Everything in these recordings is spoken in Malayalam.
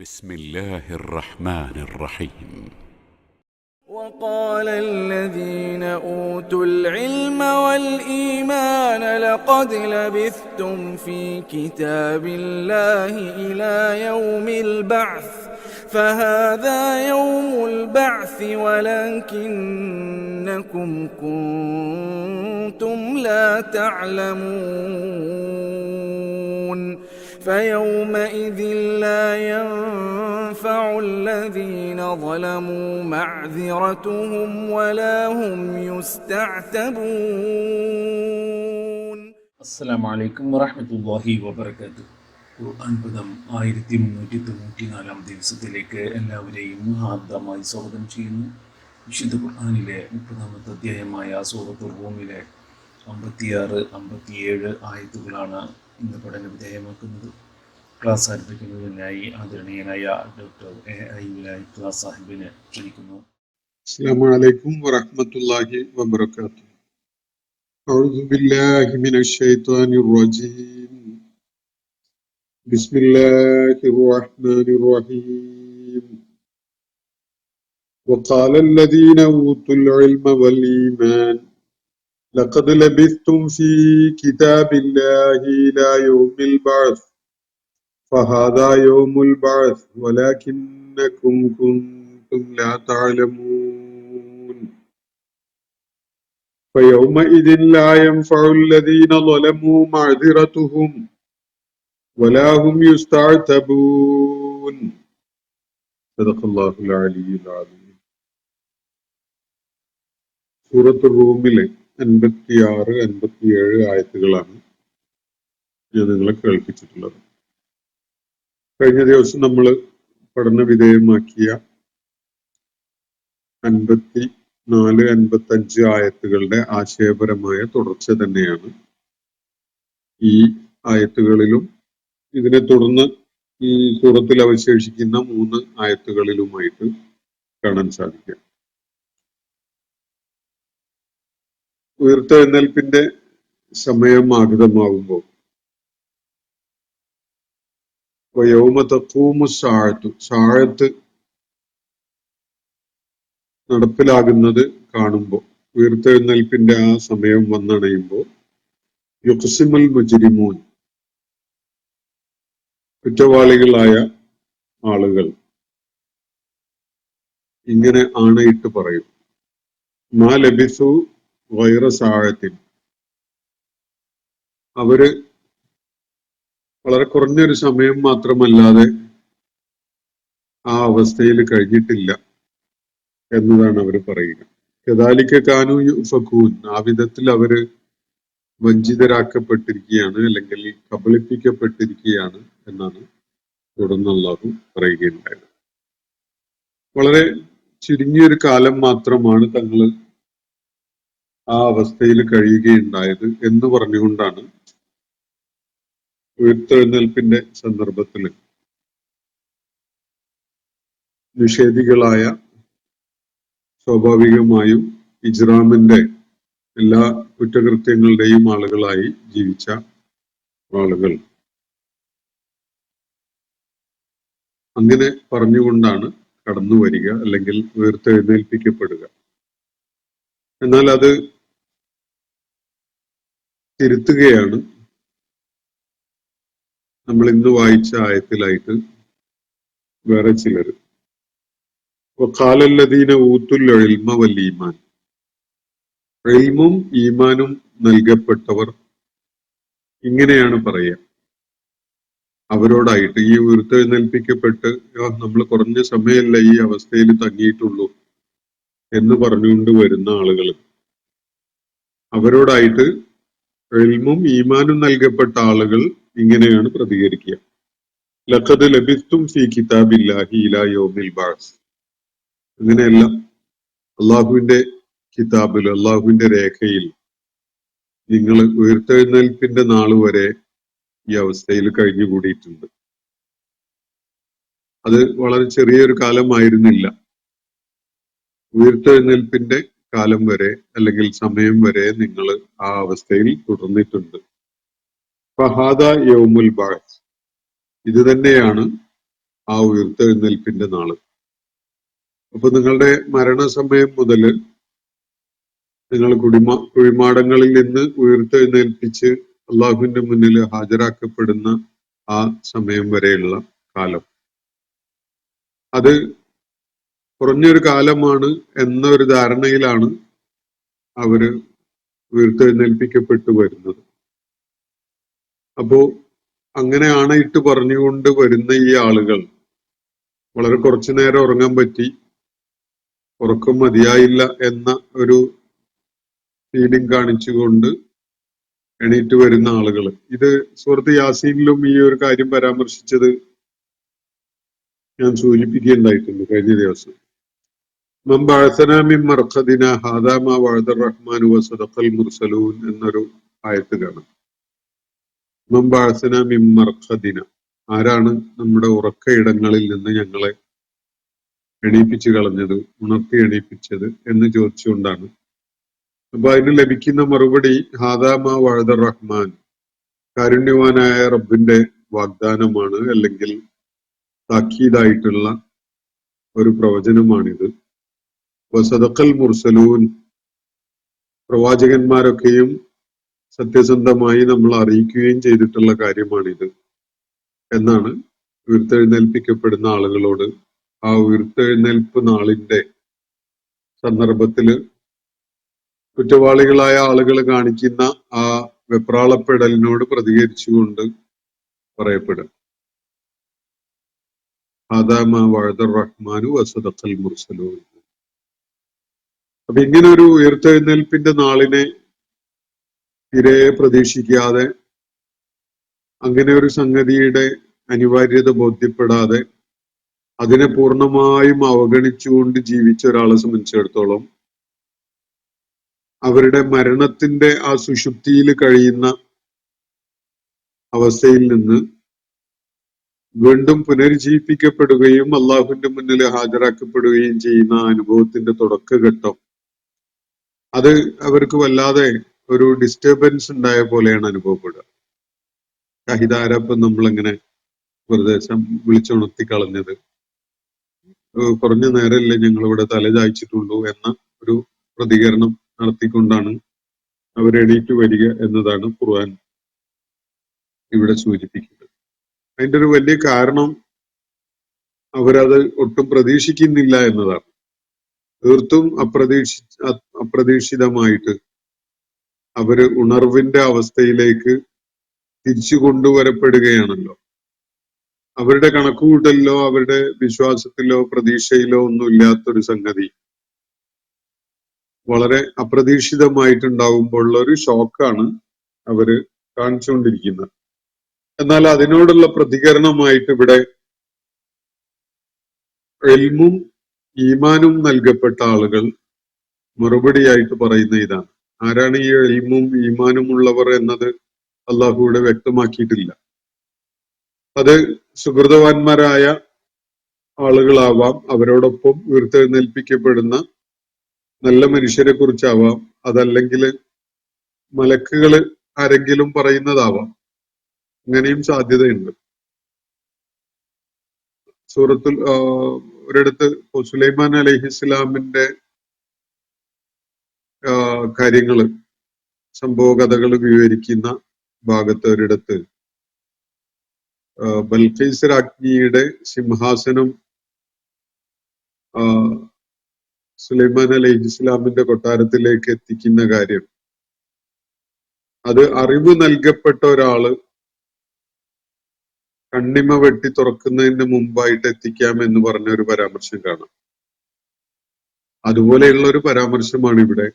بسم الله الرحمن الرحيم. وقال الذين أوتوا العلم والإيمان لقد لبثتم في كتاب الله إلى يوم البعث فهذا يوم البعث ولكنكم كنتم لا تعلمون فيومئذ لا ينفع الذين ظلموا معذرتهم ولا هم يستعتبون. അസ്സലാമു അലൈക്കും വറഹ്മത്തുള്ളാഹി വബറകാതുഹു. ഖുർആൻ പദം 1394 ദിവസത്തിലേക്ക് എല്ലാവരെയും ഹാർദമായി സ്വാഗതം ചെയ്യുന്നു. വിശുദ്ധ ഖുർആനിലെ 30-ാമത്തെ അധ്യായമായ സൂറത്തുർ റൂമിലെ 56-57 ആയത്തുകളാണ് ഇന്ന് പഠന വിധേയമാക്കുന്നത്. ക്ലാസ് ആരംഭിക്കുന്നതിനായി ആദരണീയനായ ഡോക്ടർ എ.ഐ. ക്ലാസ് സാഹിബിനെ ക്ഷണിക്കുന്നു. السلام عليكم ورحمة الله وبركاته. أعوذ بالله من الشيطان الرجيم. بسم الله الرحمن الرحيم. وقال الذين أوتوا العلم والإيمان لقد لبثتم في كتاب الله إلى يوم البعث فهذا يوم البعث ولكنكم كنتم لا تعلمون فيومئذ لا ينفع الذين ظلموا معذرتهم ولا هم يستعتبون. صدق الله العلي العظيم. സൂറത്ത് റൂമിലെ 56-57 ആയത്തുകളാണ് ഞാൻ നിങ്ങളെ കേൾപ്പിച്ചിട്ടുള്ളത്. കഴിഞ്ഞ ദിവസം നമ്മൾ പഠന വിധേയമാക്കിയ 54-55 ആയത്തുകളുടെ ആശയപരമായ തുടർച്ച തന്നെയാണ് ഈ ആയത്തുകളിലും ഇതിനെ തുടർന്ന് ഈ സൂറത്തിൽ അവശേഷിക്കുന്ന 3 ആയത്തുകളിലുമായിട്ട് കാണാൻ സാധിക്കുക. ഉയർത്തെഴുന്നേൽപ്പിന്റെ സമയം ആഗതമാകുമ്പോൾ യൗമ തഖൂമു സാഅത്ത് നടപ്പിലാകുന്നത് കാണുമ്പോൾ, ഉയർത്തെഴുന്നേൽപ്പിന്റെ ആ സമയം വന്നണയുമ്പോൾ യുഖ്സിമുൽ മുജ്രിമൂൻ, കുറ്റവാളികളായ ആളുകൾ ഇങ്ങനെ ആണയിട്ട് പറയും, മാ ലബിസു ഗൈറ സാഅത്തിൻ, അവര് വളരെ കുറഞ്ഞൊരു സമയം മാത്രമല്ലാതെ ആ അവസ്ഥയിൽ കഴിഞ്ഞിട്ടില്ല എന്നതാണ് അവർ പറയുക. കദാലിക കാനൂ യുഫകൂൻ, ആ വിധത്തിൽ അവര് വഞ്ചിതരാക്കപ്പെട്ടിരിക്കുകയാണ്, അല്ലെങ്കിൽ കബളിപ്പിക്കപ്പെട്ടിരിക്കുകയാണ് എന്നാണ് തുടർന്ന് അല്ലാഹു പറയുകയുണ്ടായത്. വളരെ ചുരുങ്ങിയൊരു കാലം മാത്രമാണ് തങ്ങൾ ആ അവസ്ഥയിൽ കഴിയുകയുണ്ടായത് എന്ന് പറഞ്ഞുകൊണ്ടാണ് ഉയർത്തെഴുന്നേൽപ്പിന്റെ സന്ദർഭത്തിൽ നിഷേധികളായ, സ്വാഭാവികമായും ഇജ്റാമിന്റെ എല്ലാ കുറ്റകൃത്യങ്ങളുടെയും ആളുകളായി ജീവിച്ച ആളുകൾ അങ്ങനെ പറഞ്ഞുകൊണ്ടാണ് കടന്നു വരിക, അല്ലെങ്കിൽ ഉയർത്തെഴുന്നേൽപ്പിക്കപ്പെടുക. എന്നാൽ അത് തിരുത്തുകയാണ് നമ്മൾ ഇന്ന് വായിച്ച ആയത്തിലായിട്ട് വേറെ ചിലർ. വഖാലല്ലദീന ഊത്തുൽ ഇൽമ വൽ ഈമാൻ, ഇൽമും ഈമാനും നൽകപ്പെട്ടവർ ഇങ്ങനെയാണ് പറയുക അവരോടായിട്ട്, ഈ ഉയർത്തെഴുന്നേൽപ്പിക്കപ്പെട്ട് നമ്മൾ കുറഞ്ഞ സമയമല്ല ഈ അവസ്ഥയിൽ തങ്ങിയിട്ടുള്ളൂ എന്ന് പറഞ്ഞുകൊണ്ട് വരുന്ന ആളുകൾ അവരോടായിട്ട് ഇൽമും ഈമാനും നൽകപ്പെട്ട ആളുകൾ ഇങ്ങനെയാണ് പ്രതികരിക്കുക. ലഖദ് ലബിസ്തും ഫീ കിതാബില്ലാഹി ഇലാ യൗമിൽ ബഅസ്, അങ്ങനെയല്ല, അള്ളാഹുവിന്റെ കിതാബിൽ, അള്ളാഹുവിന്റെ രേഖയിൽ നിങ്ങൾ ഉയർത്തെഴുന്നേൽപ്പിന്റെ നാൾ വരെ ഈ അവസ്ഥയിൽ കഴിഞ്ഞുകൂടിയിട്ടുണ്ട്. അത് വളരെ ചെറിയൊരു കാലമായിരുന്നില്ല, ഉയർത്തെഴുന്നേൽപ്പിന്റെ കാലം വരെ അല്ലെങ്കിൽ സമയം വരെ നിങ്ങൾ ആ അവസ്ഥയിൽ തുടർന്നിട്ടുണ്ട്. ഫഹാദ യൗമുൽ ബഅസ്, ഇത് തന്നെയാണ് ആ ഉയർത്തെഴുന്നേൽപ്പിന്റെ നാള്. അപ്പൊ നിങ്ങളുടെ മരണസമയം മുതൽ നിങ്ങൾ കുഴിമാടങ്ങളിൽ നിന്ന് ഉയർത്തെഴുന്നേൽപ്പിച്ച് അള്ളാഹുവിന്റെ മുന്നിൽ ഹാജരാക്കപ്പെടുന്ന ആ സമയം വരെയുള്ള കാലം, അത് കുറഞ്ഞൊരു കാലമാണ് എന്ന ഒരു ധാരണയിലാണ് അവര് ഉയർത്തെഴുന്നേൽപ്പിക്കപ്പെട്ടു വരുന്നത്. അപ്പോ അങ്ങനെ ആണയിട്ട് പറഞ്ഞുകൊണ്ട് വരുന്ന ഈ ആളുകൾ വളരെ കുറച്ചു നേരം ഉറങ്ങാൻ പറ്റി, ഉറക്കം മതിയായില്ല എന്ന ഒരു ഫീലിംഗ് കാണിച്ചുകൊണ്ട് എണീറ്റ് വരുന്ന ആളുകൾ. ഇത് സൂറത്ത് യാസീനിലും ഈ ഒരു കാര്യം പരാമർശിച്ചത് ഞാൻ സൂചിപ്പിക്കുകയുണ്ടായിട്ടുണ്ട് കഴിഞ്ഞ ദിവസം. മൻ ബഅസനാ മിൻ മർഖദിനാ ഹാദാ മാ വഅദ റഹ്മാനു വസദഖൽ മുർസലൂൻ എന്നൊരു ആയത്ത് കാണാം. മൻ ബഅസനാ മിൻ മർഖദിനാ, ആരാണ് നമ്മുടെ ഉറക്കയിടങ്ങളിൽ നിന്ന് ഞങ്ങളെ എണീപ്പിച്ചു കളഞ്ഞത്, ഉണർത്തി എണീപ്പിച്ചത് എന്ന് ചോദിച്ചുകൊണ്ടാണ്. അപ്പൊ അതിന് ലഭിക്കുന്ന മറുപടി ഹാദാ മാ വഅദ റഹ്മാൻ, കാരുണ്യവാനായ റബ്ബിന്റെ വാഗ്ദാനമാണ്, അല്ലെങ്കിൽ താക്കീതായിട്ടുള്ള ഒരു പ്രവചനമാണിത്. വസദഖൽ മുർസലൂൻ, പ്രവാചകന്മാരൊക്കെയും സത്യസന്ധമായി നമ്മൾ അറിയിക്കുകയും ചെയ്തിട്ടുള്ള കാര്യമാണിത് എന്നാണ് ഉയർത്തെഴുന്നേൽപ്പിക്കപ്പെടുന്ന ആളുകളോട് ആ ഉയർത്തെഴുന്നേൽപ്പ് നാളിന്റെ സന്ദർഭത്തില് കുറ്റവാളികളായ ആളുകൾ കാണിക്കുന്ന ആ വെപ്രാളപ്പെടലിനോട് പ്രതികരിച്ചുകൊണ്ട് പറയപ്പെടും. ഹാദാ മാ വഅദ റഹ്മാനു വസദഖൽ മുർസലൂൻ. അപ്പൊ ഇങ്ങനെ ഒരു ഉയർത്തെഴുന്നേൽപ്പിന്റെ നാളിനെ തീരെ പ്രതീക്ഷിക്കാതെ, അങ്ങനെ ഒരു സംഗതിയുടെ അനിവാര്യത ബോധ്യപ്പെടാതെ അതിനെ പൂർണ്ണമായും അവഗണിച്ചുകൊണ്ട് ജീവിച്ച ഒരാളെ സംബന്ധിച്ചിടത്തോളം അവരുടെ മരണത്തിന്റെ ആ സുഷുപ്തിയിൽ കഴിയുന്ന അവസ്ഥയിൽ നിന്ന് വീണ്ടും പുനരുജ്ജീവിപ്പിക്കപ്പെടുകയും അള്ളാഹുവിന്റെ മുന്നിൽ ഹാജരാക്കപ്പെടുകയും ചെയ്യുന്ന അനുഭവത്തിന്റെ തുടക്കഘട്ടം, അത് അവർക്ക് വല്ലാതെ ഒരു ഡിസ്റ്റർബൻസ് ഉണ്ടായ പോലെയാണ് അനുഭവപ്പെടുക. ഷാഹിദാരപ്പം നമ്മളെങ്ങനെ വെറുതെ വിളിച്ചുണർത്തി കളഞ്ഞത്, കുറഞ്ഞ നേരമല്ലേ ഞങ്ങളിവിടെ തലചായ്ച്ചിട്ടുള്ളൂ എന്ന ഒരു പ്രതികരണം നടത്തിക്കൊണ്ടാണ് അവർ എണീറ്റ് വരിക എന്നതാണ് ഖുർആൻ ഇവിടെ സൂചിപ്പിക്കുന്നത്. അതിന്റെ ഒരു വലിയ കാരണം അവരത് ഒട്ടും പ്രതീക്ഷിക്കുന്നില്ല എന്നതാണ്. തീർത്തും അപ്രതീക്ഷിതമായിട്ട് അവര് ഉണർവിന്റെ അവസ്ഥയിലേക്ക് തിരിച്ചു കൊണ്ടുവരപ്പെടുകയാണല്ലോ. അവരുടെ കണക്കുകൂട്ടലിലോ അവരുടെ വിശ്വാസത്തിലോ പ്രതീക്ഷയിലോ ഒന്നും ഇല്ലാത്തൊരു സംഗതി വളരെ അപ്രതീക്ഷിതമായിട്ടുണ്ടാകുമ്പോഴുള്ള ഒരു ഷോക്കാണ് അവര് കാണിച്ചുകൊണ്ടിരിക്കുന്നത്. എന്നാൽ അതിനോടുള്ള പ്രതികരണമായിട്ട് ഇവിടെ ഇൽമും ഈമാനും നൽകപ്പെട്ട ആളുകൾ മറുപടിയായിട്ട് പറയുന്ന ഇതാണ്. ആരാണ് ഈ ഇൽമും ഈമാനും ഉള്ളവർ എന്നത് അള്ളാഹു ഇവിടെ വ്യക്തമാക്കിയിട്ടില്ല. അത് സുഹൃതവാന്മാരായ ആളുകളാവാം, അവരോടൊപ്പം ഉയർത്തെഴുന്നേൽപ്പിക്കപ്പെടുന്ന നല്ല മനുഷ്യരെ കുറിച്ചാവാം, അതല്ലെങ്കിൽ മലക്കുകൾ ആരെങ്കിലും പറയുന്നതാവാം. അങ്ങനെയും സാധ്യതയുണ്ട്. സൂറത്തുൽ ഒരിടത്ത് സുലൈമാൻ അലൈഹിസ്ലാമിന്റെ കാര്യങ്ങള്, സംഭവ കഥകൾ വിവരിക്കുന്ന ഭാഗത്ത് ഒരിടത്ത് ബൽഖീസ് രാജ്ഞിയുടെ സിംഹാസനം സുലൈമാൻ അലൈഹിസ്ലാമിന്റെ കൊട്ടാരത്തിലേക്ക് എത്തിക്കുന്ന കാര്യം, അത് അറിവ് നൽകപ്പെട്ട ഒരാള് കണ്ണിമ വെട്ടി തുറക്കുന്നതിന് മുമ്പായിട്ട് എത്തിക്കാം എന്ന് പറഞ്ഞ ഒരു പരാമർശം കാണാം. അതുപോലെയുള്ള ഒരു പരാമർശമാണ് ഇവിടെ.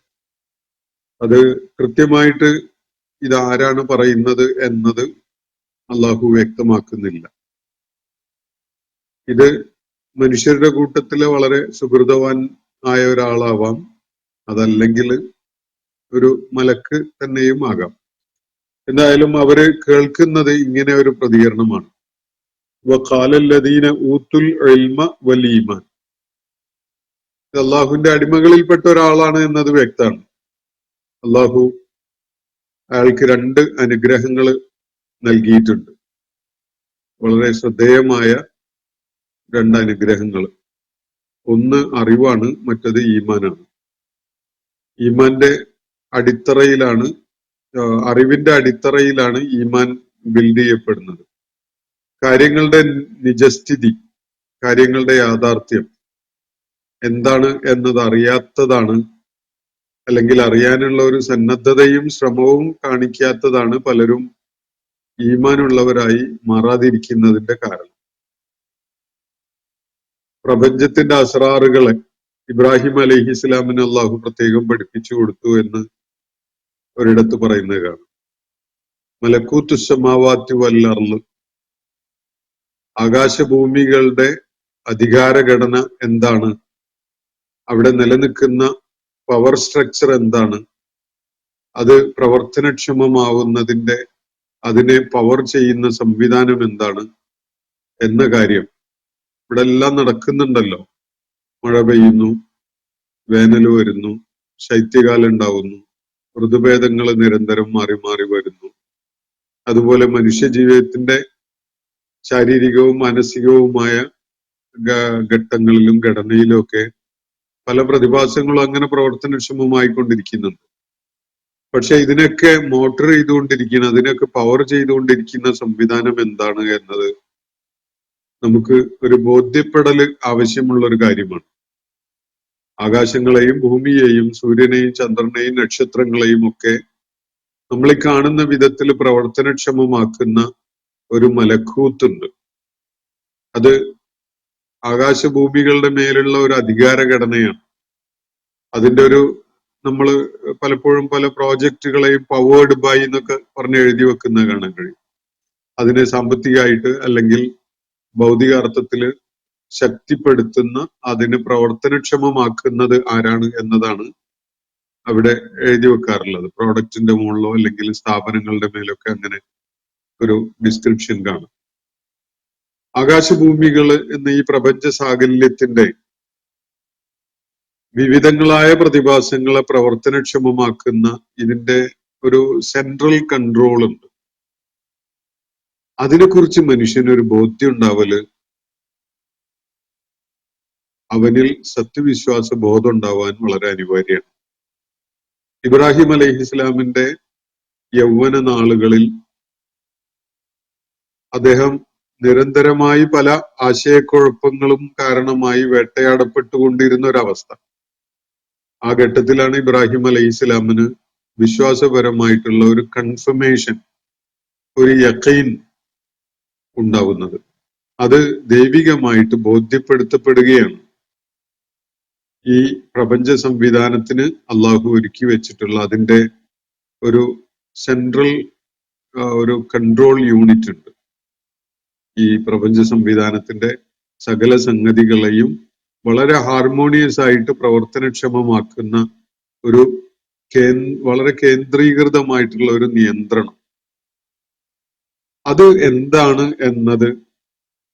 അത് കൃത്യമായിട്ട് ഇതാരാണ് പറയുന്നത് എന്നത് അള്ളാഹു വ്യക്തമാക്കുന്നില്ല. ഇത് മനുഷ്യരുടെ കൂട്ടത്തിലെ വളരെ സുഹൃതവാൻ ആയ ഒരാളാവാം, അതല്ലെങ്കിൽ ഒരു മലക്ക് തന്നെയും ആകാം. എന്തായാലും അവര് കേൾക്കുന്നത് ഇങ്ങനെ ഒരു പ്രതികരണമാണ്. വഖാലല്ലദീന ഊത്തുൽ ഇൽമ വൽ ഈമാൻ. അള്ളാഹുവിന്റെ അടിമകളിൽപ്പെട്ട ഒരാളാണ് എന്നത് വ്യക്തമാണ്. അള്ളാഹു അയാൾക്ക് 2 അനുഗ്രഹങ്ങൾ നൽകിയിട്ടുണ്ട്. വളരെ ശ്രദ്ധേയമായ രണ്ട് അനുഗ്രഹങ്ങൾ. ഒന്ന് അറിവാണ്, മറ്റത് ഈമാനാണ്. ഈമാന്റെ അടിത്തറയിലാണ്, അറിവിന്റെ അടിത്തറയിലാണ് ഈമാൻ ബിൽഡ് ചെയ്യപ്പെടുന്നത്. കാര്യങ്ങളുടെ നിജസ്ഥിതി, കാര്യങ്ങളുടെ യാഥാർത്ഥ്യം എന്താണ് എന്നത് അറിയാത്തതാണ്, അല്ലെങ്കിൽ അറിയാനുള്ള ഒരു സന്നദ്ധതയും ശ്രമവും കാണിക്കാത്തതാണ് പലരും ഈമാനുള്ളവരായി മാറാതിരിക്കുന്നതിന്റെ കാരണം. പ്രപഞ്ചത്തിന്റെ അസ്റാറുകളെ ഇബ്രാഹിം അലൈഹി ഇസ്ലാമിന് അള്ളാഹു പ്രത്യേകം പഠിപ്പിച്ചു കൊടുത്തു എന്ന് ഒരിടത്ത് പറയുന്നത് കാണാം. മലക്കൂത്തു സമാവാത്തി വൽ അർള്, ആകാശഭൂമികളുടെ അധികാരഘടന എന്താണ്, അവിടെ നിലനിൽക്കുന്ന പവർ സ്ട്രക്ചർ എന്താണ്, അത് പ്രവർത്തനക്ഷമമാവുന്നതിന്റെ, അതിനെ പവർ ചെയ്യുന്ന സംവിധാനം എന്താണ് എന്ന കാര്യം ഇവിടെ എല്ലാം നടക്കുന്നുണ്ടല്ലോ. മഴ പെയ്യുന്നു, വേനൽ വരുന്നു, ശൈത്യകാലം ഉണ്ടാവുന്നു, ഋതുഭേദങ്ങൾ നിരന്തരം മാറി മാറി വരുന്നു. അതുപോലെ മനുഷ്യ ജീവിതത്തിന്റെ ശാരീരികവും മാനസികവുമായ ഘട്ടങ്ങളിലും ഘടനയിലും ഒക്കെ പല പ്രതിഭാസങ്ങളും അങ്ങനെ പ്രവർത്തനക്ഷമമായിക്കൊണ്ടിരിക്കുന്നുണ്ട്. പക്ഷെ ഇതിനൊക്കെ മോട്ടർ ചെയ്തുകൊണ്ടിരിക്കുന്ന, അതിനൊക്കെ പവർ ചെയ്തുകൊണ്ടിരിക്കുന്ന സംവിധാനം എന്താണ് എന്നത് നമുക്ക് ഒരു ബോധ്യപ്പെടൽ ആവശ്യമുള്ള ഒരു കാര്യമാണ്. ആകാശങ്ങളെയും ഭൂമിയെയും സൂര്യനെയും ചന്ദ്രനെയും നക്ഷത്രങ്ങളെയും ഒക്കെ നമ്മൾ ഈ കാണുന്ന വിധത്തിൽ പ്രവർത്തനക്ഷമമാക്കുന്ന ഒരു മലക്കൂത്തുണ്ട്. അത് ആകാശഭൂമികളുടെ മേലുള്ള ഒരു അധികാരഘടനയാണ്. അതിന്റെ ഒരു, നമ്മൾ പലപ്പോഴും പല പ്രോജക്റ്റുകളെയും പവേർഡ് ബൈ എന്നൊക്കെ പറഞ്ഞ് എഴുതി വെക്കുന്നത് കാണാൻ കഴിയും. അതിനെ സാമ്പത്തികമായിട്ട് അല്ലെങ്കിൽ ഭൗതിക അർത്ഥത്തില് ശക്തിപ്പെടുത്തുന്ന, അതിന് പ്രവർത്തനക്ഷമമാക്കുന്നത് ആരാണ് എന്നതാണ് അവിടെ എഴുതി വെക്കാറുള്ളത്. പ്രോഡക്റ്റിന്റെ മുകളിലോ അല്ലെങ്കിൽ സ്ഥാപനങ്ങളുടെ മേലൊക്കെ അങ്ങനെ ഒരു ഡിസ്ക്രിപ്ഷൻ കാണും. ആകാശഭൂമികള് എന്ന ഈ പ്രപഞ്ച സാകല്യത്തിന്റെ വിവിധങ്ങളായ പ്രതിഭാസങ്ങളെ പ്രവർത്തനക്ഷമമാക്കുന്ന ഇതിന്റെ ഒരു സെൻട്രൽ കൺട്രോൾ ഉണ്ട്. അതിനെക്കുറിച്ച് മനുഷ്യനൊരു ബോധ്യം ഉണ്ടാവല് അവനിൽ സത്യവിശ്വാസ ബോധം ഉണ്ടാവാൻ വളരെ അനിവാര്യമാണ്. ഇബ്രാഹിം അലൈഹി ഇസ്ലാമിന്റെ യൗവന നാളുകളിൽ അദ്ദേഹം നിരന്തരമായി പല ആശയക്കുഴപ്പങ്ങളും കാരണമായി വേട്ടയാടപ്പെട്ടുകൊണ്ടിരുന്ന ഒരവസ്ഥ. ആ ഘട്ടത്തിലാണ് ഇബ്രാഹിം അലൈഹി ഇസ്ലാമിന് വിശ്വാസപരമായിട്ടുള്ള ഒരു കൺഫർമേഷൻ, ഒരു യഖീൻ ഉണ്ടാവുന്നത്. അത് ദൈവികമായിട്ട് ബോധ്യപ്പെടുത്തപ്പെടുകയാണ്. ഈ പ്രപഞ്ച സംവിധാനത്തിന് അള്ളാഹു ഒരുക്കി വെച്ചിട്ടുള്ള അതിന്റെ ഒരു സെൻട്രൽ ഒരു കൺട്രോൾ യൂണിറ്റ് ഉണ്ട്. ഈ പ്രപഞ്ച സംവിധാനത്തിന്റെ സകല സംഗതികളെയും വളരെ ഹാർമോണിയസ് ആയിട്ട് പ്രവർത്തനക്ഷമമാക്കുന്ന ഒരു വളരെ കേന്ദ്രീകൃതമായിട്ടുള്ള ഒരു നിയന്ത്രണം. അത് എന്താണ് എന്നത്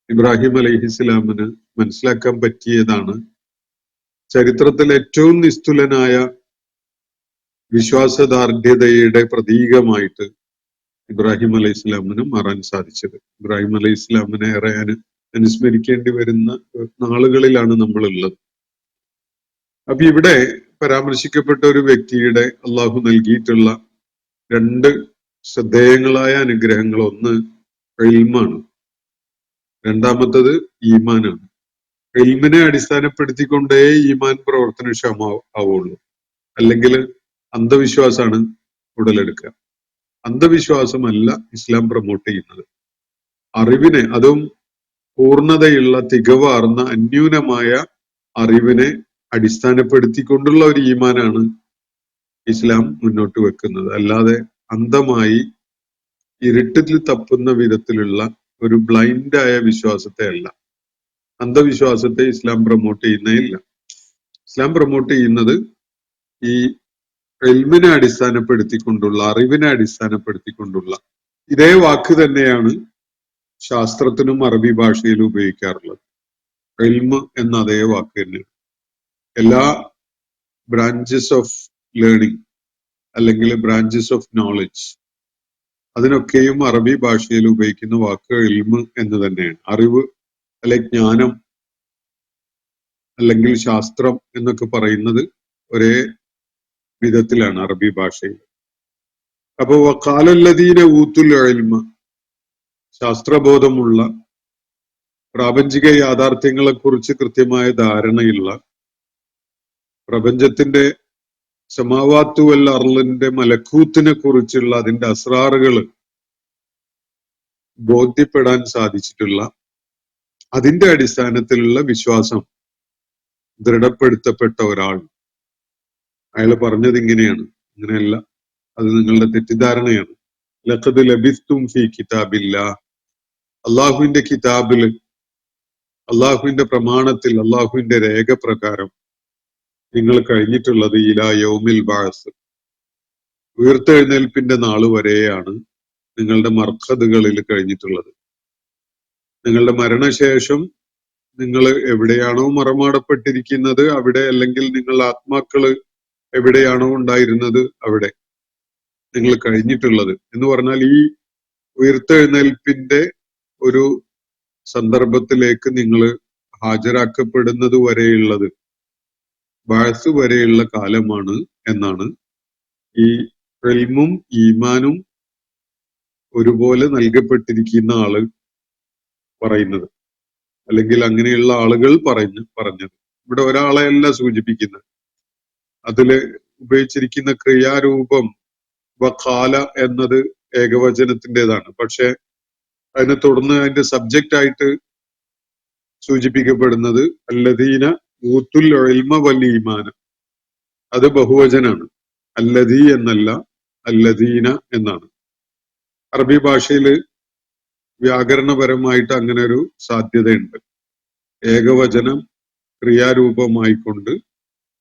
ഇബ്രാഹിം അലൈഹി ഇസ്ലാമിന് മനസ്സിലാക്കാൻ പറ്റിയതാണ് ചരിത്രത്തിൽ ഏറ്റവും നിസ്തുലനായ വിശ്വാസദാർഢ്യതയുടെ പ്രതീകമായിട്ട് ഇബ്രാഹിം അലൈഹി ഇസ്ലാമിന് മാറാൻ സാധിച്ചത്. ഇബ്രാഹിം അലൈഹി ഇസ്ലാമിനെ ഏറെ അനുസ്മരിക്കേണ്ടി വരുന്ന നാളുകളിലാണ് നമ്മൾ ഉള്ളത്. അപ്പൊ ഇവിടെ പരാമർശിക്കപ്പെട്ട ഒരു വ്യക്തിയുടെ അള്ളാഹു നൽകിയിട്ടുള്ള രണ്ട് ശ്രദ്ധേയങ്ങളായ അനുഗ്രഹങ്ങൾ, ഒന്ന് ഇൽമാണ്, രണ്ടാമത്തത് ഈമാനാണ്. ഇൽമിനെ അടിസ്ഥാനപ്പെടുത്തിക്കൊണ്ടേ ഈമാൻ പ്രവർത്തനക്ഷമമാവുള്ളൂ. അല്ലെങ്കിൽ അന്ധവിശ്വാസമാണ് ഉടലെടുക്കുക. അന്ധവിശ്വാസമല്ല ഇസ്ലാം പ്രൊമോട്ട് ചെയ്യുന്നത്. അറിവിനെ, അതും പൂർണ്ണതയുള്ള തികവാർന്ന അന്യൂനമായ അറിവിനെ അടിസ്ഥാനപ്പെടുത്തിക്കൊണ്ടുള്ള ഒരു ഈമാനാണ് ഇസ്ലാം മുന്നോട്ട് വെക്കുന്നത്. അല്ലാതെ അന്ധമായി ഇരുട്ടിൽ തപ്പുന്ന വിധത്തിലുള്ള ഒരു ബ്ലൈൻഡായ വിശ്വാസത്തെ അല്ല. അന്ധവിശ്വാസത്തെ ഇസ്ലാം പ്രൊമോട്ട് ചെയ്യുന്നേ ഇല്ല. ഇസ്ലാം പ്രൊമോട്ട് ചെയ്യുന്നത് ഈ ഇൽമിനെ അടിസ്ഥാനപ്പെടുത്തിക്കൊണ്ടുള്ള, അറിവിനെ അടിസ്ഥാനപ്പെടുത്തിക്കൊണ്ടുള്ള, ഇതേ വാക്ക് തന്നെയാണ് ശാസ്ത്രത്തിനും അറബി ഭാഷയിലും ഉപയോഗിക്കാറുള്ളത്. ഇൽമ് എന്ന അതേ വാക്ക് തന്നെയാണ്. എല്ലാ ബ്രാഞ്ചസ് ഓഫ് ലേണിംഗ് അല്ലെങ്കിൽ ബ്രാഞ്ചസ് ഓഫ് നോളജ്, അതിനൊക്കെയും അറബി ഭാഷയിൽ ഉപയോഗിക്കുന്ന വാക്ക് ഇൽമ് എന്ന് തന്നെയാണ്. അറിവ് അല്ലെ ജ്ഞാനം അല്ലെങ്കിൽ ശാസ്ത്രം എന്നൊക്കെ പറയുന്നത് ഒരേ വിധത്തിലാണ് അറബി ഭാഷയിൽ. അപ്പൊ വഖാലല്ലദീന ഊത്തുൽ ഇൽമ, ശാസ്ത്രബോധമുള്ള പ്രാപഞ്ചിക യാഥാർത്ഥ്യങ്ങളെ കുറിച്ച് കൃത്യമായ ധാരണയുള്ള, പ്രപഞ്ചത്തിന്റെ സമാവാത്തു വൽ അർളിന്റെ മലക്കൂത്തിനെ കുറിച്ചുള്ള അതിന്റെ അസ്രാറുകൾ ബോധ്യപ്പെടാൻ സാധിച്ചിട്ടുള്ള, അതിന്റെ അടിസ്ഥാനത്തിലുള്ള വിശ്വാസം ദൃഢപ്പെടുത്തപ്പെട്ട ഒരാൾ, അയാൾ പറഞ്ഞത് ഇങ്ങനെയാണ്, ഇങ്ങനെയല്ല, അത് നിങ്ങളുടെ തെറ്റിദ്ധാരണയാണ്. ലഖദ് ലബിസ്തും ഫീ കിതാബില്ലാഹ്, അള്ളാഹുവിന്റെ കിതാബിൽ, അള്ളാഹുവിന്റെ പ്രമാണത്തിൽ, അള്ളാഹുവിന്റെ രേഖ പ്രകാരം നിങ്ങൾ കഴിഞ്ഞിട്ടുള്ളത് ഇലാ യൗമിൽ ബഅസ്, ഉയർത്തെഴുന്നേൽപ്പിന്റെ നാൾ വരെയാണ് നിങ്ങളുടെ മർഖദുകളിൽ കഴിഞ്ഞിട്ടുള്ളത്. നിങ്ങളുടെ മരണശേഷം നിങ്ങൾ എവിടെയാണോ മറമാടപ്പെട്ടിരിക്കുന്നത് അവിടെ, അല്ലെങ്കിൽ നിങ്ങൾ ആത്മാക്കള് എവിടെയാണോ ഉണ്ടായിരുന്നത് അവിടെ നിങ്ങൾ കഴിഞ്ഞിട്ടുള്ളത് എന്ന് പറഞ്ഞാൽ, ഈ ഉയർത്തെഴുന്നേൽപ്പിന്റെ ഒരു സന്ദർഭത്തിലേക്ക് നിങ്ങൾ ഹാജരാക്കപ്പെടുന്നത് വരെയുള്ളത്, ബഅസ് വരെയുള്ള കാലമാണ് എന്നാണ് ഈ ഇൽമും ഈമാനും ഒരുപോലെ നൽകപ്പെട്ടിരിക്കുന്ന ആള് പറയുന്നത്, അല്ലെങ്കിൽ അങ്ങനെയുള്ള ആളുകൾ പറഞ്ഞത്. ഇവിടെ ഒരാളെയല്ല സൂചിപ്പിക്കുന്നത്. അതില് ഉപയോഗിച്ചിരിക്കുന്ന ക്രിയാരൂപം വഖാല എന്നത് ഏകവചനത്തിൻ്റെതാണ്. പക്ഷെ അതിനെ തുടർന്ന് അതിന്റെ സബ്ജക്റ്റ് ആയിട്ട് സൂചിപ്പിക്കപ്പെടുന്നത് അല്ലദീന ഊത്തുൽ ഇൽമ വൽ ഈമാന, അത് ബഹുവചനാണ്. അല്ലദീ എന്നല്ല, അല്ലദീന എന്നാണ്. അറബി ഭാഷയില് വ്യാകരണപരമായിട്ട് അങ്ങനെ ഒരു സാധ്യതയുണ്ട്. ഏകവചനം ക്രിയാരൂപമായിക്കൊണ്ട്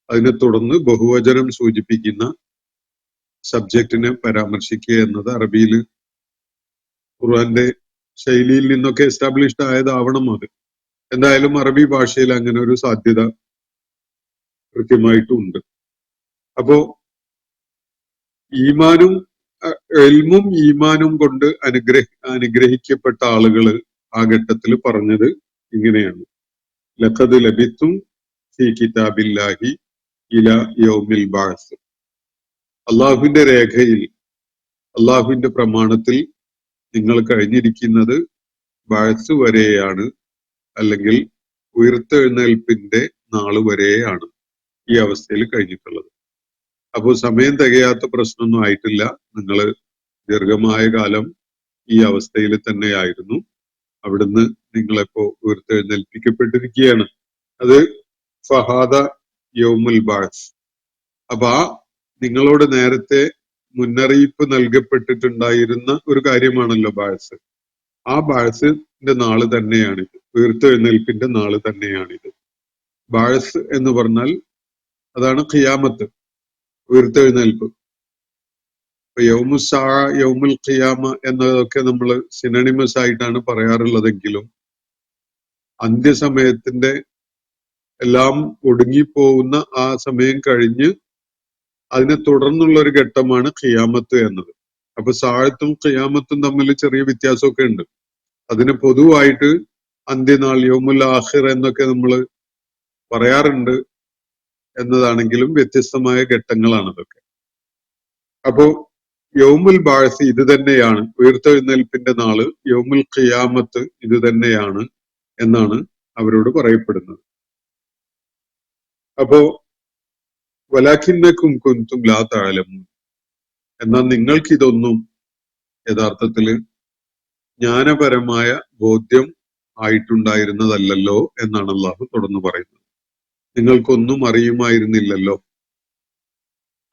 അതിനെ തുടർന്ന് ബഹുവചനം സൂചിപ്പിക്കുന്ന സബ്ജക്റ്റിനെ പരാമർശിക്കുക എന്നത് അറബിയിൽ ഖുർആന്റെ ശൈലിയിൽ നിന്നൊക്കെ എസ്റ്റാബ്ലിഷ്ഡ് ആയതാവണം അത്. എന്തായാലും അറബി ഭാഷയിൽ അങ്ങനെ ഒരു സാധ്യത കൃത്യമായിട്ടുണ്ട്. അപ്പോ ഈമാനും ഇൽമും ഈമാനും കൊണ്ട് അനുഗ്രഹിക്കപ്പെട്ട ആളുകള് ആ ഘട്ടത്തിൽ പറഞ്ഞത് ഇങ്ങനെയാണ്: ലഖദ് ലബിത്തും ഫീ കിതാബില്ലാഹി ഇലാ യൗമിൽ ബഅസ്, അള്ളാഹുവിന്റെ രേഖയിൽ, അള്ളാഹുവിന്റെ പ്രമാണത്തിൽ നിങ്ങൾ കഴിഞ്ഞിരിക്കുന്നത് ബഅസ് വരെയാണ്, അല്ലെങ്കിൽ ഉയർത്തെഴുന്നേൽപ്പിന്റെ നാള് വരെയാണ് ഈ അവസ്ഥയിൽ കഴിഞ്ഞിട്ടുള്ളത്. അപ്പോൾ സമയം തികയാത്ത പ്രശ്നമൊന്നും ആയിട്ടില്ല. നിങ്ങൾ ദീർഘമായ കാലം ഈ അവസ്ഥയിൽ തന്നെയായിരുന്നു. അവിടുന്ന് നിങ്ങളെപ്പോ ഉയർത്തെഴുന്നേൽപ്പിക്കപ്പെട്ടിരിക്കുകയാണ്. അത് ഫഹാദ യൗമുൽ ബഅസ്. അപ്പൊ ആ നിങ്ങളോട് നേരത്തെ മുന്നറിയിപ്പ് നൽകപ്പെട്ടിട്ടുണ്ടായിരുന്ന ഒരു കാര്യമാണല്ലോ ബഅസ്. ആ ബഅസിന്റെ നാള് തന്നെയാണിത്, ഉയർത്തെഴുന്നേൽപ്പിന്റെ നാള് തന്നെയാണിത്. ബഅസ് എന്ന് പറഞ്ഞാൽ അതാണ് ഖിയാമത്ത്, ഉയർത്തെഴുന്നേൽപ്പ്. യൗമുസ്സാ, യൗമുൽ ഖിയാമ എന്നതൊക്കെ നമ്മൾ സിനണിമസ് ആയിട്ടാണ് പറയാറുള്ളതെങ്കിലും അന്ത്യസമയത്തിന്റെ എല്ലാം ഒടുങ്ങിപ്പോകുന്ന ആ സമയം കഴിഞ്ഞ് അതിനെ തുടർന്നുള്ള ഒരു ഘട്ടമാണ് ഖിയാമത്ത് എന്നത്. അപ്പൊ സാഴത്തും ഖിയാമത്തും തമ്മിൽ ചെറിയ വ്യത്യാസമൊക്കെ ഉണ്ട്. അതിന് പൊതുവായിട്ട് അന്ത്യനാൾ, യൗമുൽ ആഖിർ എന്നൊക്കെ നമ്മൾ പറയാറുണ്ട് എന്നതാണെങ്കിലും വ്യത്യസ്തമായ ഘട്ടങ്ങളാണ് അതൊക്കെ. അപ്പോ യൗമുൽ ബഅസ് ഇത് തന്നെയാണ്, ഉയർത്തെഴുന്നേൽപ്പിന്റെ നാള്, യൗമുൽ ഖിയാമത്ത് ഇത് തന്നെയാണ് എന്നാണ് അവരോട് പറയപ്പെടുന്നത്. അപ്പോ വലാകിന്നകും കുൻതും ലാ തഅലമൂൻ, എന്നാൽ നിങ്ങൾക്കിതൊന്നും യഥാർത്ഥത്തില് ജ്ഞാനപരമായ ബോധ്യം ആയിട്ടുണ്ടായിരുന്നതല്ലല്ലോ എന്നാണ് അള്ളാഹു തുടർന്ന് പറയുന്നത്. നിങ്ങൾക്കൊന്നും അറിയുമായിരുന്നില്ലല്ലോ.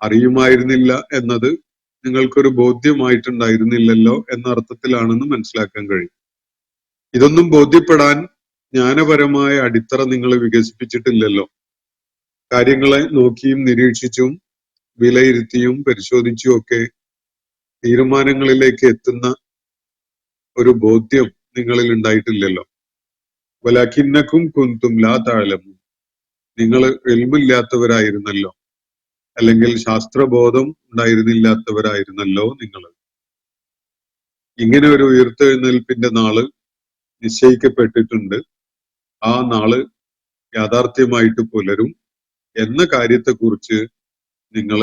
അറിയുമായിരുന്നില്ല എന്നത് നിങ്ങൾക്കൊരു ബോധ്യമായിട്ടുണ്ടായിരുന്നില്ലല്ലോ എന്ന അർത്ഥത്തിലാണെന്ന് മനസ്സിലാക്കാൻ കഴിയും. ഇതൊന്നും ബോധ്യപ്പെടാൻ ജ്ഞാനപരമായ അടിത്തറ നിങ്ങൾ വികസിപ്പിച്ചിട്ടില്ലല്ലോ. കാര്യങ്ങളെ നോക്കിയും നിരീക്ഷിച്ചും വിലയിരുത്തിയും പരിശോധിച്ചും ഒക്കെ തീരുമാനങ്ങളിലേക്ക് എത്തുന്ന ഒരു ബോധ്യം നിങ്ങളിൽ ഉണ്ടായിട്ടില്ലല്ലോ. വലാകിന്നകും കുൻതും ലാ തഅലമൂൻ, നിങ്ങൾ ഇൽമില്ലാത്തവരായിരുന്നല്ലോ, അല്ലെങ്കിൽ ശാസ്ത്രബോധം ഉണ്ടായിരുന്നില്ലാത്തവരായിരുന്നല്ലോ നിങ്ങൾ. ഇങ്ങനെ ഒരു ഉയർത്തെഴുന്നേൽപ്പിന്റെ നാള് നിശ്ചയിക്കപ്പെട്ടിട്ടുണ്ട്. ആ നാള് യാഥാർത്ഥ്യമായിട്ട് പുലരും എന്ന കാര്യത്തെക്കുറിച്ച് നിങ്ങൾ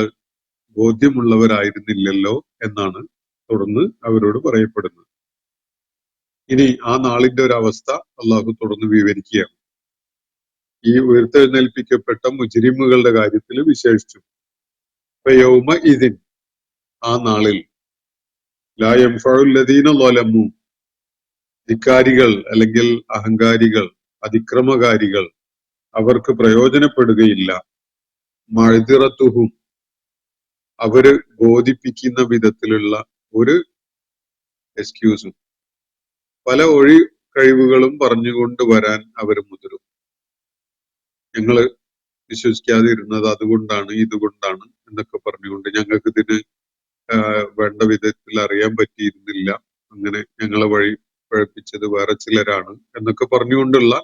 ബോധ്യമുള്ളവരായിരുന്നില്ലല്ലോ എന്നാണ് തുടർന്ന് അവരോട് പറയപ്പെടുന്നത്. ഇനി ആ നാളിന്റെ ഒരു അവസ്ഥ അള്ളാഹു തുടർന്ന് വിവരിക്കുകയാണ്. ഈ ഉയർത്തെഴുന്നേൽപ്പിക്കപ്പെട്ട മുജ്രിമുകളുടെ കാര്യത്തിൽ വിശേഷിച്ചു. യൗമ ഇതിൻ, ആ നാളിൽ ലാ യൻഫഉൽ ലദീന ളലമു, ധിക്കാരികൾ അല്ലെങ്കിൽ അഹങ്കാരികൾ, അതിക്രമകാരികൾ, അവർക്ക് പ്രയോജനപ്പെടുകയില്ല. മഅ്ദിറത്തുഹും, അവര് ബോധിപ്പിക്കുന്ന വിധത്തിലുള്ള ഒരു എക്സ്ക്യൂസും, പല ഒഴി കഴിവുകളും പറഞ്ഞുകൊണ്ട് വരാൻ അവർ മുതിരും. ഞങ്ങള് വിശ്വസിക്കാതെ ഇരുന്നത് അതുകൊണ്ടാണ്, ഇതുകൊണ്ടാണ് എന്നൊക്കെ പറഞ്ഞുകൊണ്ട് ഞങ്ങൾക്ക് ഇതിന് വേണ്ട വിധത്തിൽ അറിയാൻ പറ്റിയിരുന്നില്ല, അങ്ങനെ ഞങ്ങളെ വഴി പഴപ്പിച്ചത് വേറെ ചിലരാണ് എന്നൊക്കെ പറഞ്ഞുകൊണ്ടുള്ള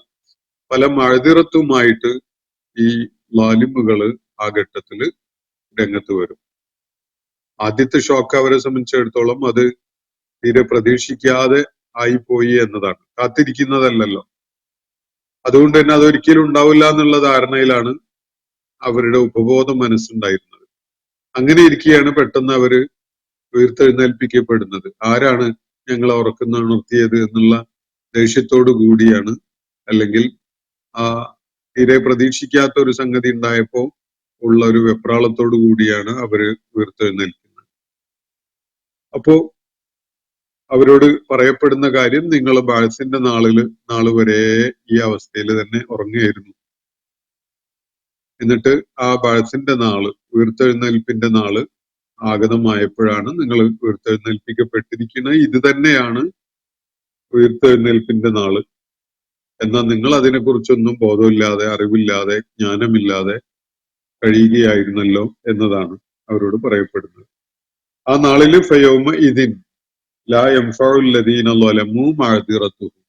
പല മഅ്ദിറത്തുമായിട്ട് ഈ ളാലിമുകള് ആ ഘട്ടത്തില് രംഗത്ത് വരും. ആദ്യത്തെ ഷോക്ക് അവരെ സംബന്ധിച്ചിടത്തോളം അത് തീരെ പ്രതീക്ഷിക്കാതെ ആയിപ്പോയി എന്നതാണ്, കാത്തിരിക്കുന്നതല്ലല്ലോ. അതുകൊണ്ട് തന്നെ അതൊരിക്കലും ഉണ്ടാവില്ല എന്നുള്ള ധാരണയിലാണ് അവരുടെ ഉപബോധ മനസ്സുണ്ടായിരുന്നത്. അങ്ങനെ ഇരിക്കുകയാണ് പെട്ടെന്ന് അവര് ഉയർത്തെഴുന്നേൽപ്പിക്കപ്പെടുന്നത്. ആരാണ് ഞങ്ങളെ ഉണർത്തിയത് എന്നുള്ള ദേഷ്യത്തോടു കൂടിയാണ്, അല്ലെങ്കിൽ ആ തീരെ പ്രതീക്ഷിക്കാത്ത ഒരു സംഗതി ഉണ്ടായപ്പോ ഉള്ള ഒരു വെപ്രാളത്തോടു കൂടിയാണ് അവര് ഉയർത്തെഴുന്നേൽക്കുന്നത്. അപ്പോ അവരോട് പറയപ്പെടുന്ന കാര്യം, നിങ്ങൾ ബഅസിന്റെ നാള് വരെ ഈ അവസ്ഥയിൽ തന്നെ ഉറങ്ങുകയായിരുന്നു. എന്നിട്ട് ആ ബഅസിന്റെ നാള്, ഉയർത്തെഴുന്നേൽപ്പിന്റെ നാള് ആഗതമായപ്പോഴാണ് നിങ്ങൾ ഉയർത്തെഴുന്നേൽപ്പിക്കപ്പെട്ടിരിക്കുന്നത്. ഇത് തന്നെയാണ് ഉയർത്തെഴുന്നേൽപ്പിന്റെ നാള്. എന്നാൽ നിങ്ങൾ അതിനെക്കുറിച്ചൊന്നും ബോധമില്ലാതെ, അറിവില്ലാതെ, ജ്ഞാനമില്ലാതെ കഴിയുകയായിരുന്നല്ലോ എന്നതാണ് അവരോട് പറയപ്പെടുന്നത്. ആ നാളില് ഫയൗമ ഇതിൻ ലാ യൻഫഉൽ ലദീന ളലമു മഅ്ദിറത്തുഹും,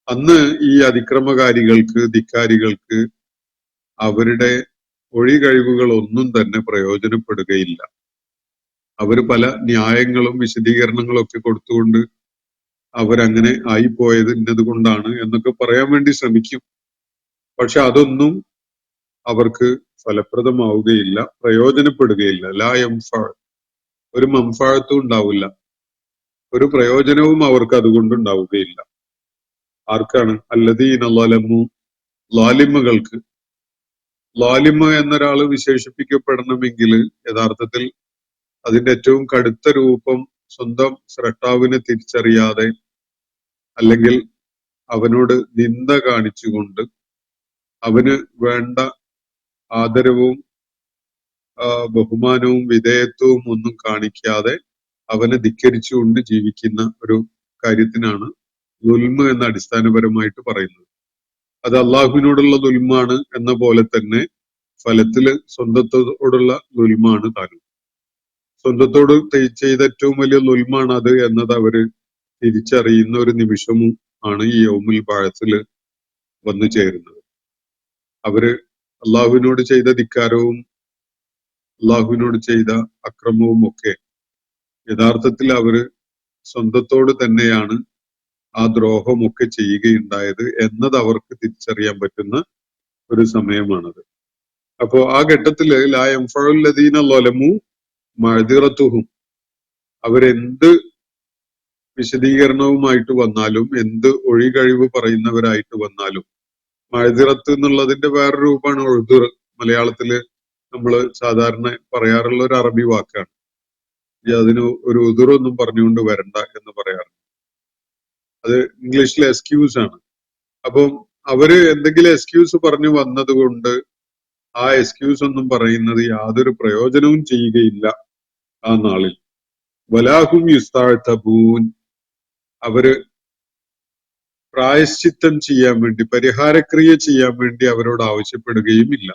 അന്ന് ഈ അതിക്രമകാരികൾക്ക്, ധിക്കാരികൾക്ക് അവരുടെ ഒഴി കഴിവുകൾ ഒന്നും തന്നെ പ്രയോജനപ്പെടുകയില്ല. അവർ പല ന്യായങ്ങളും വിശദീകരണങ്ങളും ഒക്കെ കൊടുത്തുകൊണ്ട് അവരങ്ങനെ ആയിപ്പോയത് ഇന്നത് കൊണ്ടാണ് എന്നൊക്കെ പറയാൻ വേണ്ടി ശ്രമിക്കും. പക്ഷെ അതൊന്നും അവർക്ക് ഫലപ്രദമാവുകയില്ല, പ്രയോജനപ്പെടുകയില്ല. ലാ യൻഫഅ, ഒരു മൻഫഅത്തും ഉണ്ടാവില്ല, ഒരു പ്രയോജനവും അവർക്ക് അതുകൊണ്ട് ഉണ്ടാവുകയില്ല. ആർക്കാണ്? അല്ലദീന ളലമു, ളാലിമുകൾക്ക്. ളാലിമ് എന്നൊരാള് വിശേഷിപ്പിക്കപ്പെടണമെങ്കിൽ യഥാർത്ഥത്തിൽ അതിന്റെ ഏറ്റവും കടുത്ത രൂപം സ്വന്തം സ്രഷ്ടാവിനെ തിരിച്ചറിയാതെ, അല്ലെങ്കിൽ അവനോട് നിന്ദ കാണിച്ചുകൊണ്ട്, അവന് വേണ്ട ആദരവും ബഹുമാനവും വിധേയത്വവും ഒന്നും കാണിക്കാതെ അവനെ ധിക്കരിച്ചുകൊണ്ട് ജീവിക്കുന്ന ഒരു കാര്യത്തിനാണ് ദുൽമ് എന്ന് അടിസ്ഥാനപരമായിട്ട് പറയുന്നത്. അത് അള്ളാഹുവിനോടുള്ള ദുൽമാണ് എന്ന പോലെ തന്നെ ഫലത്തില് സ്വന്തത്തോടുള്ള ദുൽമാണ് താനും. സ്വന്തത്തോട് ചെയ്ത ഏറ്റവും വലിയ ദുൽമാണ് അത് എന്നത് അവര് തിരിച്ചറിയുന്ന ഒരു നിമിഷവും ആണ് ഈ യൗമുൽ ബഅസില് വന്നു ചേരുന്നത്. അവര് അള്ളാഹുവിനോട് ചെയ്ത ധിക്കാരവും അള്ളാഹുവിനോട് ചെയ്ത അക്രമവും ഒക്കെ യഥാർത്ഥത്തിൽ അവര് സ്വന്തത്തോട് തന്നെയാണ് ആ ദ്രോഹമൊക്കെ ചെയ്യുകയുണ്ടായത് എന്നത് അവർക്ക് തിരിച്ചറിയാൻ പറ്റുന്ന ഒരു സമയമാണത്. അപ്പോ ആ ഘട്ടത്തില് ലാ യൻഫഉൽ ലദീന ളലമു മഅ്ദിറത്തുഹും, അവരെന്ത് വിശദീകരണവുമായിട്ട് വന്നാലും, എന്ത് ഒഴികഴിവ് പറയുന്നവരായിട്ട് വന്നാലും, മഅ്ദിറത്ത് എന്നുള്ളതിന്റെ വേറെ രൂപമാണ് ഉദ്ർ. മലയാളത്തില് നമ്മൾ സാധാരണ പറയാറുള്ള ഒരു അറബി വാക്കാണ്. അതിന് ഒരു ഉദുറൊന്നും പറഞ്ഞുകൊണ്ട് വരണ്ട എന്ന് പറയാറ്. അത് ഇംഗ്ലീഷിലെ എക്സ്ക്യൂസ് ആണ്. അപ്പം അവര് എന്തെങ്കിലും എക്സ്ക്യൂസ് പറഞ്ഞു വന്നത് കൊണ്ട് ആ എക്സ്ക്യൂസ് ഒന്നും പറയുന്നത് യാതൊരു പ്രയോജനവും ചെയ്യുകയില്ല ആ നാളിൽ. വലാഹും യുസ്തഅതബൂൻ, അവര് പ്രായശ്ചിത്തം ചെയ്യാൻ വേണ്ടി, പരിഹാരക്രിയ ചെയ്യാൻ വേണ്ടി അവരോട് ആവശ്യപ്പെടുകയും ഇല്ല.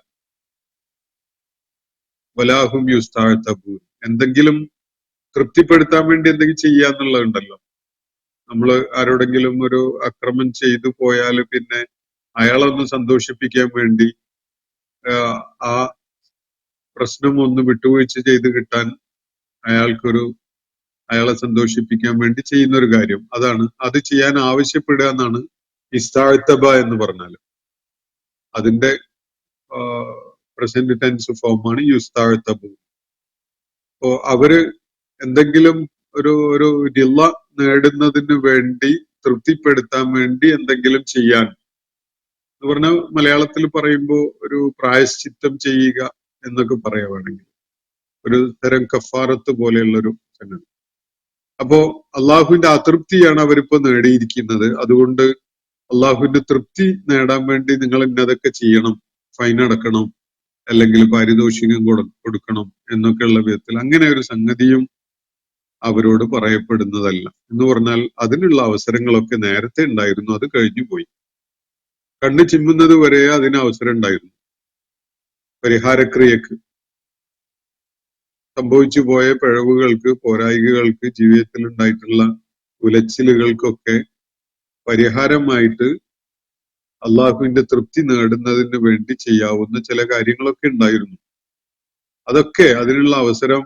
വലാഹും യുസ്തഅതബൂൻ, എന്തെങ്കിലും തൃപ്തിപ്പെടുത്താൻ വേണ്ടി എന്തെങ്കിലും ചെയ്യാന്നുള്ളതുണ്ടല്ലോ. നമ്മള് ആരോടെങ്കിലും ഒരു അക്രമം ചെയ്തു പോയാൽ പിന്നെ അയാളൊന്ന് സന്തോഷിപ്പിക്കാൻ വേണ്ടി ആ പ്രശ്നം ഒന്ന് വിട്ടുവീഴ്ച ചെയ്ത് കിട്ടാൻ അയാളെ സന്തോഷിപ്പിക്കാൻ വേണ്ടി ചെയ്യുന്ന ഒരു കാര്യം, അതാണ്. അത് ചെയ്യാൻ ആവശ്യപ്പെടുക എന്നാണ് ഇസ്താഴ്തബ എന്ന് പറഞ്ഞാൽ അതിന്റെ പ്രസന്റ് ടെൻസ് ഫോമാണ് യുസ്താഴ്തബു. അപ്പോ അവര് എന്തെങ്കിലും ഒരു റിള നേടുന്നതിന് വേണ്ടി, തൃപ്തിപ്പെടുത്താൻ വേണ്ടി എന്തെങ്കിലും ചെയ്യാൻ എന്ന് പറഞ്ഞാൽ മലയാളത്തിൽ പറയുമ്പോൾ ഒരു പ്രായശ്ചിത്തം ചെയ്യുക എന്നൊക്കെ പറയുകയാണെങ്കിൽ ഒരു തരം കഫാറത്ത് പോലെയുള്ള ഒരു സംഗതി. അപ്പോ അള്ളാഹുവിന്റെ അതൃപ്തിയാണ് അവരിപ്പോ നേടിയിരിക്കുന്നത്. അതുകൊണ്ട് അള്ളാഹുവിന്റെ തൃപ്തി നേടാൻ വേണ്ടി നിങ്ങൾ ഇന്നതൊക്കെ ചെയ്യണം, ഫൈൻ അടക്കണം, അല്ലെങ്കിൽ പാരിതോഷികം കൊടുക്കണം എന്നൊക്കെയുള്ള വിധത്തിൽ അങ്ങനെ ഒരു സംഗതിയും അവരോട് പറയപ്പെടുന്നതല്ല. എന്ന് പറഞ്ഞാൽ അതിനുള്ള അവസരങ്ങളൊക്കെ നേരത്തെ ഉണ്ടായിരുന്നു, അത് കഴിഞ്ഞു പോയി. കണ്ണു ചിമ്മുന്നത് വരെ അതിന് അവസരം ഉണ്ടായിരുന്നു. പരിഹാരക്രിയക്ക്, സംഭവിച്ചു പോയ പിഴവുകൾക്ക്, പോരായികകൾക്ക്, ജീവിതത്തിൽ ഉണ്ടായിട്ടുള്ള ഉലച്ചിലുകൾക്കൊക്കെ പരിഹാരമായിട്ട് അള്ളാഹുവിന്റെ തൃപ്തി നേടുന്നതിന് വേണ്ടി ചെയ്യാവുന്ന ചില കാര്യങ്ങളൊക്കെ ഉണ്ടായിരുന്നു. അതൊക്കെ അതിനുള്ള അവസരം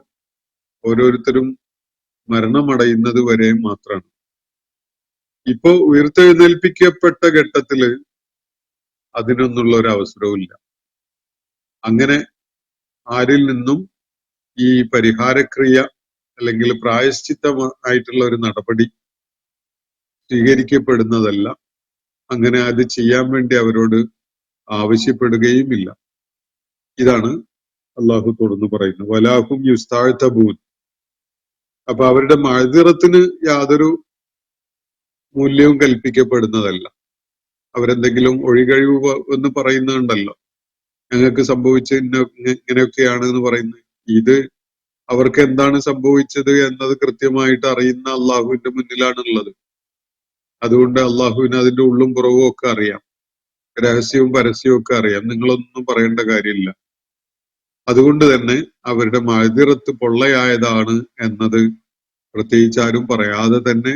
ഓരോരുത്തരും മരണമടയുന്നത് വരെ മാത്രമാണ്. ഇപ്പോ ഉയർത്തെഴുന്നേൽപ്പിക്കപ്പെട്ട ഘട്ടത്തില് അതിനൊന്നുള്ള ഒരു അവസരവും ഇല്ല. അങ്ങനെ ആരിൽ നിന്നും ഈ പരിഹാരക്രിയ അല്ലെങ്കിൽ പ്രായശ്ചിത്തമായിട്ടുള്ള ഒരു നടപടി സ്വീകരിക്കപ്പെടുന്നതല്ല. അങ്ങനെ അത് ചെയ്യാൻ വേണ്ടി അവരോട് ആവശ്യപ്പെടുകയുമില്ല. ഇതാണ് അള്ളാഹു തുടർന്ന് പറയുന്നത്, വലാഹും യുസ്താഴ്തബൂൻ. അപ്പൊ അവരുടെ മഅ്ദിറത്തിന് യാതൊരു മൂല്യവും കൽപ്പിക്കപ്പെടുന്നതല്ല. അവരെന്തെങ്കിലും ഒഴികഴിവ് എന്ന് പറയുന്നുണ്ടല്ലോ, ഞങ്ങൾക്ക് സംഭവിച്ച ഇങ്ങനെയൊക്കെയാണ് എന്ന് പറയുന്നത്. ഇത് അവർക്ക് എന്താണ് സംഭവിച്ചത് എന്നത് കൃത്യമായിട്ട് അറിയുന്ന അള്ളാഹുവിന്റെ മുന്നിലാണുള്ളത്. അതുകൊണ്ട് അള്ളാഹുവിന് അതിന്റെ ഉള്ളും പുറവും ഒക്കെ അറിയാം, രഹസ്യവും പരസ്യവും ഒക്കെ അറിയാം. നിങ്ങളൊന്നും പറയേണ്ട കാര്യമില്ല. അതുകൊണ്ട് തന്നെ അവരുടെ മഅ്ദിറത്ത് പൊള്ളയായതാണ് എന്നത് പ്രത്യേകിച്ച് ആരും പറയാതെ തന്നെ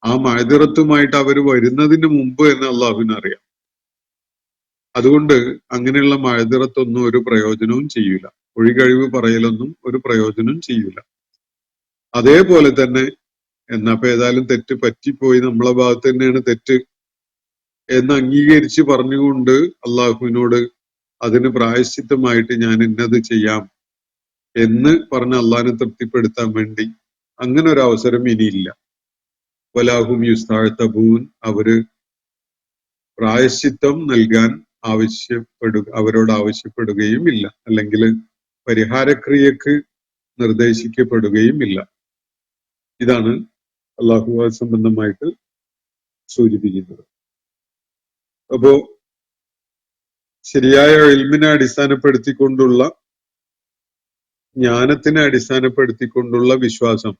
ആ മഅ്ദിറത്തുമായിട്ട് അവർ വരുന്നതിന് മുമ്പ് തന്നെ അള്ളാഹുവിന് അറിയാം. അതുകൊണ്ട് അങ്ങനെയുള്ള മഅ്ദിറത്തൊന്നും ഒരു പ്രയോജനവും ചെയ്യൂല. ഒഴികഴിവ് പറയലൊന്നും ഒരു പ്രയോജനവും ചെയ്യൂല. അതേപോലെ തന്നെ എന്നപ്പോ ഏതായാലും തെറ്റ് പറ്റിപ്പോയി, നമ്മളെ ഭാഗത്ത് തന്നെയാണ് തെറ്റ് എന്ന് അംഗീകരിച്ച് പറഞ്ഞുകൊണ്ട് അള്ളാഹുവിനോട് അതിന് പ്രായശ്ചിത്തമായിട്ട് ഞാൻ ഇന്നത് ചെയ്യാം എന്ന് പറഞ്ഞ അള്ളാഹിനെ തൃപ്തിപ്പെടുത്താൻ വേണ്ടി അങ്ങനെ ഒരു അവസരം ഇനിയില്ല. വലാഹും യുസ്താഴ്തബൂൻ. അവര് പ്രായശ്ചിത്തം നൽകാൻ അവരോട് ആവശ്യപ്പെടുകയും ഇല്ല, അല്ലെങ്കിൽ പരിഹാരക്രിയക്ക് നിർദ്ദേശിക്കപ്പെടുകയും ഇല്ല. ഇതാണ് അള്ളാഹു സംബന്ധമായിട്ട് സൂചിപ്പിക്കുന്നത്. അപ്പോ ശരിയായ ഇൽമിനെ അടിസ്ഥാനപ്പെടുത്തിക്കൊണ്ടുള്ള, ജ്ഞാനത്തിനെ അടിസ്ഥാനപ്പെടുത്തിക്കൊണ്ടുള്ള വിശ്വാസം,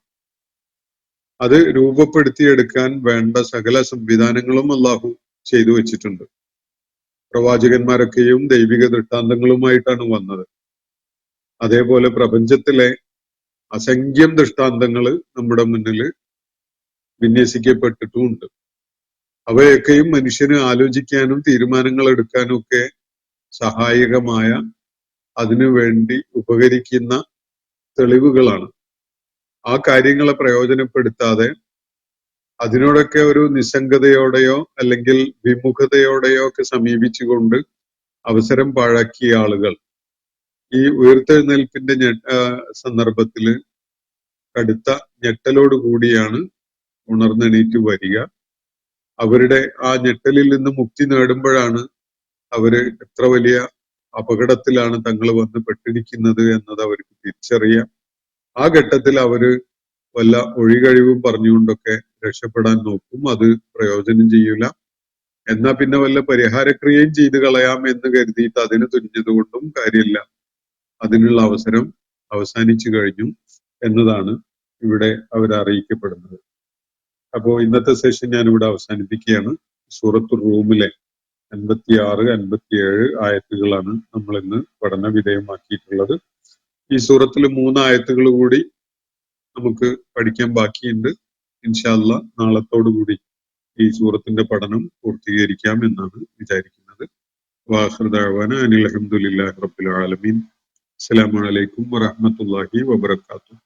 അത് രൂപപ്പെടുത്തിയെടുക്കാൻ വേണ്ട സകല സംവിധാനങ്ങളും അള്ളാഹു ചെയ്തു വെച്ചിട്ടുണ്ട്. പ്രവാചകന്മാരൊക്കെയും ദൈവിക ദൃഷ്ടാന്തങ്ങളുമായിട്ടാണ് വന്നത്. അതേപോലെ പ്രപഞ്ചത്തിലെ അസംഖ്യം ദൃഷ്ടാന്തങ്ങൾ നമ്മുടെ മുന്നിൽ വിന്യസിക്കപ്പെട്ടിട്ടുമുണ്ട്. അവയൊക്കെയും മനുഷ്യന് ആലോചിക്കാനും തീരുമാനങ്ങൾ എടുക്കാനും ഒക്കെ സഹായകമായ, അതിനുവേണ്ടി ഉപകരിക്കുന്ന തെളിവുകളാണ്. ആ കാര്യങ്ങളെ പ്രയോജനപ്പെടുത്താതെ അതിനോടൊക്കെ ഒരു നിസ്സംഗതയോടെയോ അല്ലെങ്കിൽ വിമുഖതയോടെയോ ഒക്കെ സമീപിച്ചുകൊണ്ട് അവസരം പാഴാക്കിയ ആളുകൾ ഈ ഉയർത്തെഴുന്നേൽപ്പിന്റെ സന്ദർഭത്തില് കടുത്ത ഞെട്ടലോടുകൂടിയാണ് ഉണർന്നെണീറ്റ് വരിക. അവരുടെ ആ ഞെട്ടലിൽ നിന്ന് മുക്തി നേടുമ്പോഴാണ് അവര് എത്ര വലിയ അപകടത്തിലാണ് തങ്ങൾ വന്ന് പെട്ടിരിക്കുന്നത് എന്നത് അവർക്ക് തിരിച്ചറിയാം. ആ ഘട്ടത്തിൽ അവര് വല്ല ഒഴികഴിവും പറഞ്ഞുകൊണ്ടൊക്കെ രക്ഷപ്പെടാൻ നോക്കും. അത് പ്രയോജനം ചെയ്യൂല. എന്നാ പിന്നെ വല്ല പരിഹാരക്രിയയും ചെയ്ത് കളയാം എന്ന് കരുതിയിട്ട് അതിന് തുനിഞ്ഞത് കൊണ്ടും കാര്യമില്ല. അതിനുള്ള അവസരം അവസാനിച്ചു കഴിഞ്ഞു എന്നതാണ് ഇവിടെ അവർ അറിയിക്കപ്പെടുന്നത്. അപ്പോ ഇന്നത്തെ സെഷൻ ഞാൻ ഇവിടെ അവസാനിപ്പിക്കുകയാണ്. സൂറത്തുർ റൂമിലെ 56, 57 ആയത്തുകളാണ് നമ്മൾ ഇന്ന് പഠന വിധേയമാക്കിയിട്ടുള്ളത്. ഈ സൂറത്തിൽ 3 ആയത്തുകൾ കൂടി നമുക്ക് പഠിക്കാൻ ബാക്കിയുണ്ട്. ഇൻഷാ അല്ലാഹ് നാളത്തോടു കൂടി ഈ സൂറത്തിന്റെ പഠനം പൂർത്തീകരിക്കാം എന്നാണ് വിചാരിക്കുന്നത്. വാഖിറു ദഅവാന അനിൽ ഹംദുലില്ലാഹി റബ്ബിൽ ആലമീൻ. അസ്സലാമു അലൈക്കും വറഹ്മത്തുള്ളാഹി വബറകാതുഹു.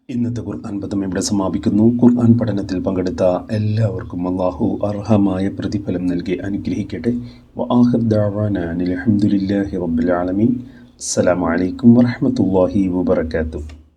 ഇന്നത്തെ ഖുർആൻ പദം ഇവിടെ സമാപിക്കുന്നു. ഖുർആൻ പഠനത്തിൽ പങ്കെടുത്ത എല്ലാവർക്കും അല്ലാഹു അർഹമായ പ്രതിഫലം നൽകി അനുഗ്രഹിക്കട്ടെ. വആഖിർ ദഅവാനാ അൽഹംദുലില്ലാഹി റബ്ബിൽ ആലമീൻ. അസ്സലാമു അലൈക്കും വറഹ്മത്തുള്ളാഹി വബറകാതുഹു.